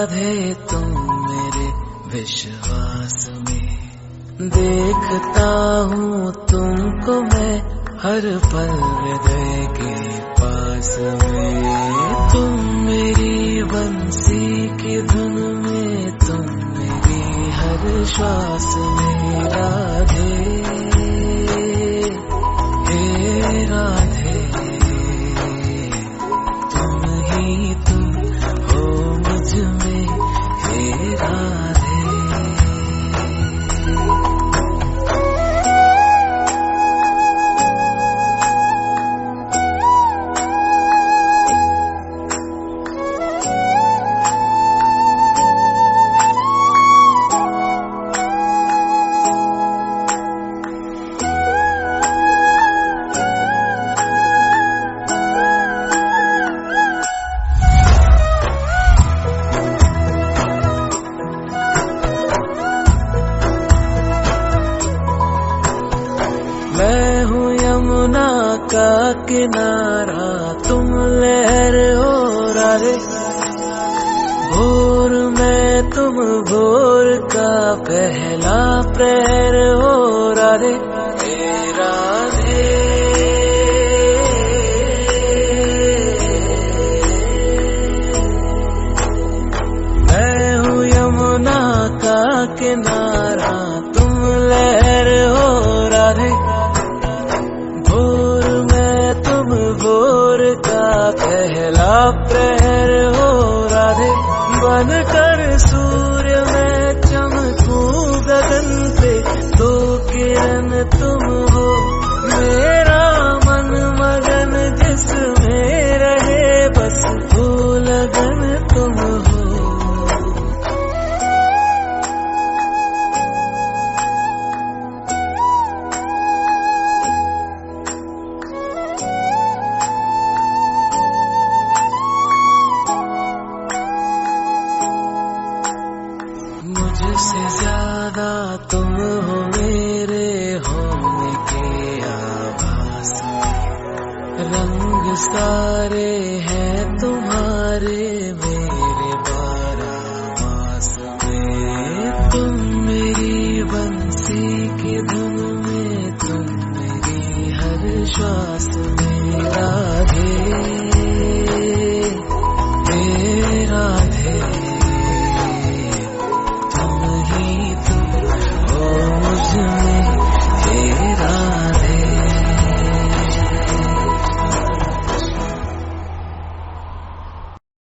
राधे तुम मेरे विश्वास में, देखता हूँ तुमको मैं हर पल हृदय के पास में। तुम मेरी बंसी की धुन में, तुम मेरी हर श्वास में। राधे हे राधे, तुम ही तुम हो मुझ में, हे राधे। मैं हूँ यमुना का किनारा, तुम लहर हो राधे। भोर में तुम भोर का पहला प्रहर हो राधे। हे राधे मैं हूँ यमुना का किनारा, तुम लहर हो राधे। भोर का पहला प्रहर हो राधे। बनकर सूर्य में चमकूं गगन पे, दो किरण तुम हो। मेरा मन मगन जिसमें रहे, बस वो लगन तुम हो। मुझसे ज्यादा तुम हो मेरे होने के आभास में। रंग सारे हैं तुम्हारे मेरे 12 मास में। तुम मेरी बंसी की धुन में, तुम मेरी हर श्वास